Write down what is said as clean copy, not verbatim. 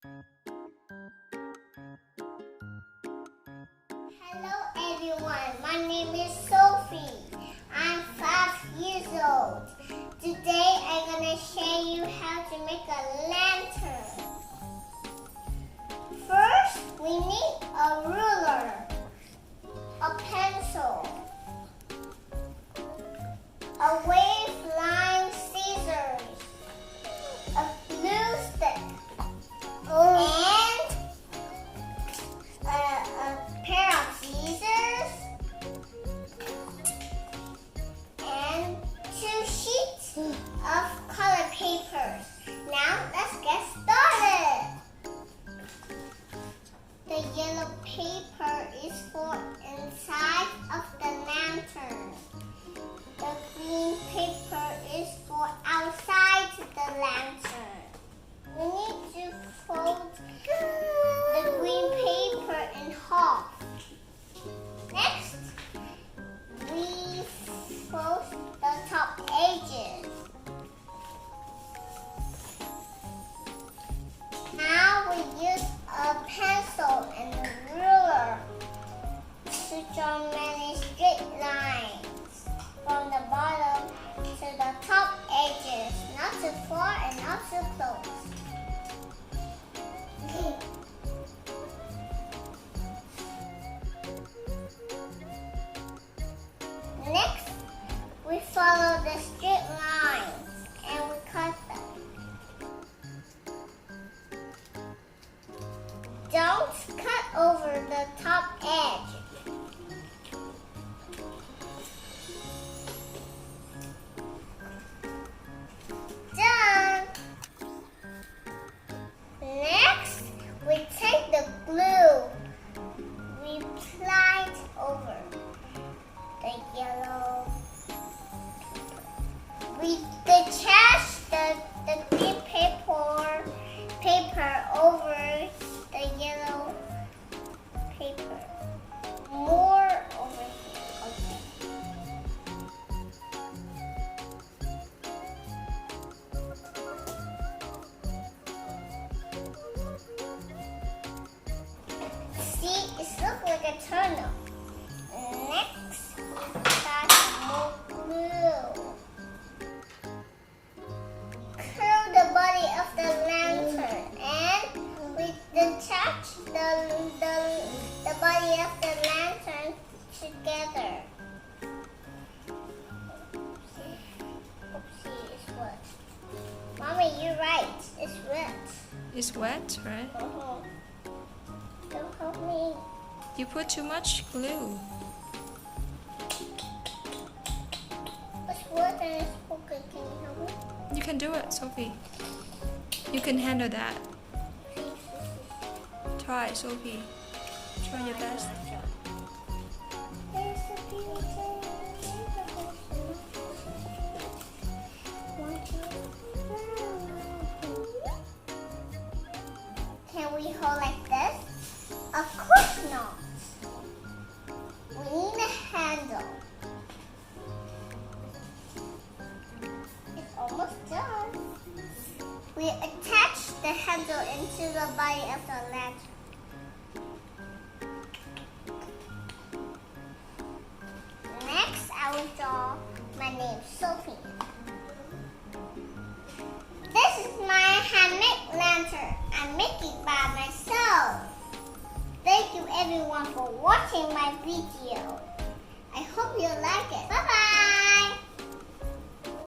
Hello everyone, my name is Sophie. I'm 5 years old. Today I'm going to show you how to make a lantern. First, we need a ruler, a pencil, a wave line scissors, a glue stick, and a pair of scissors, and 2 sheets of color papers. Now let's get started. The yellow paper is for inside of the lantern. The green paper is for outside the lantern. We need to fold the green paper in half. Next, we fold the top edges. Now we use a pencil and a ruler to draw many straight lines from the bottom to the top edges, not too far and not too close. Next, we follow the straight lines and we cut them. Don't cut over the top edge. Done! Next, we take the glue. We apply it over the yellow. We detach the green paper over the yellow paper. More over here. Okay. See, it looks like a tunnel. Next, got more glue. Curl the body of the lantern and we detach the body of the lantern together. Oopsie, it's wet. Mommy, you're right. It's wet. It's wet, right? Don't help me. You put too much glue. It's wet and it's okay. Can you help me? You can do it, Sophie. You can handle that. Try, Sophie. Try your best. There's the beauty. Can we hold like this? Of course not. We need a handle. It's almost done. We attach the handle into the body of the lantern. Next, I will draw my name, Sophie. This is my handmade lantern. I make it by myself. Thank you everyone for watching my video. I hope you like